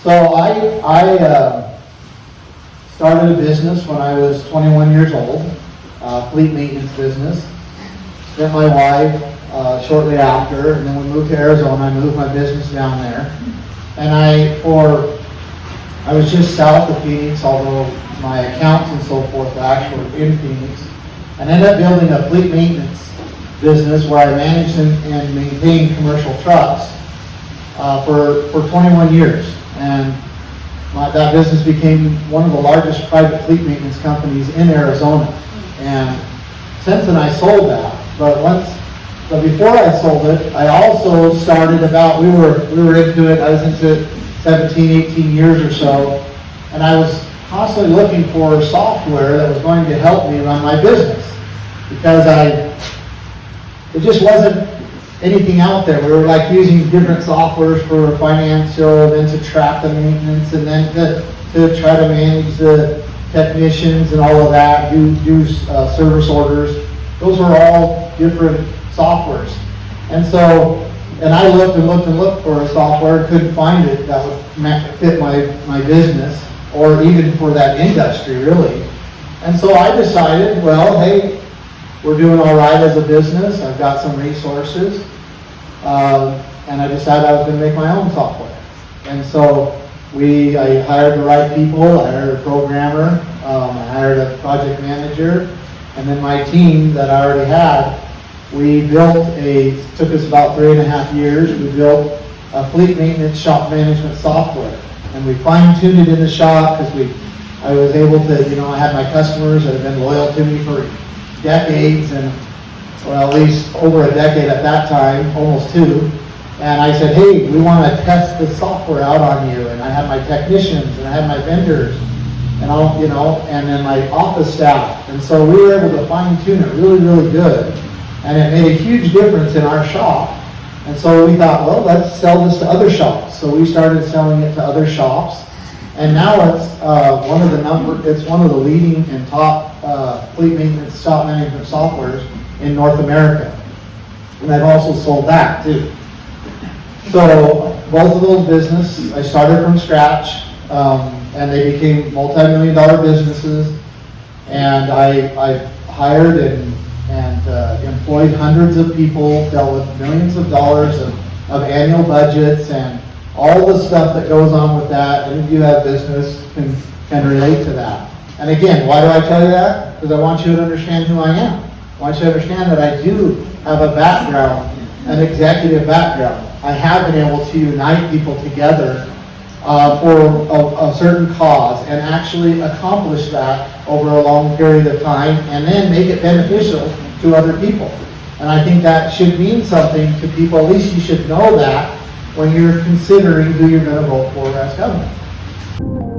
So I started a business when I was 21 years old, fleet maintenance business. Met my wife shortly after, and then we moved to Arizona. I moved my business down there, and I was just south of Phoenix, although my accounts and so forth were actually in Phoenix. And ended up building a fleet maintenance business where I managed and maintained commercial trucks for 21 years. And that business became one of the largest private fleet maintenance companies in Arizona. And since then I sold that. But before I sold it, I also started we were into it. I was into it 17, 18 years or so. And I was constantly looking for software that was going to help me run my business. Because it just wasn't anything out there. We were like using different softwares for financial, then to track the maintenance, and then to try to manage the technicians and all of that, do service orders. Those were all different softwares. And I looked for a software, couldn't find it that would fit my business, or even for that industry, really. And so I decided, well, hey, we're doing all right as a business. I've got some resources. And I decided I was going to make my own software. And so I hired the right people. I hired a programmer. I hired a project manager. And then my team that I already had, took us about 3.5 years. We built a fleet maintenance shop management software. And we fine-tuned it in the shop because I was able to, I had my customers that have been loyal to me for decades, and well, at least over a decade at that time, almost 2. And I said, hey, we want to test the software out on you. And I had my technicians, and I had my vendors, and and then my office staff. And so we were able to fine tune it really, really good. And it made a huge difference in our shop. And so we thought, well, let's sell this to other shops. So we started selling it to other shops. And now it's one of the leading and top fleet maintenance shop management softwares in North America. And I've also sold that too. So both of those businesses, I started from scratch, and they became multi-million-dollar businesses. And I hired and employed hundreds of people, dealt with millions of dollars of annual budgets, and all the stuff that goes on with that. And if you have business, can relate to that. And again, why do I tell you that? Because I want you to understand who I am. I want you to understand that I do have a background, an executive background. I have been able to unite people together for a certain cause and actually accomplish that over a long period of time, and then make it beneficial to other people. And I think that should mean something to people. At least you should know that when you're considering who you're going to vote for as governor.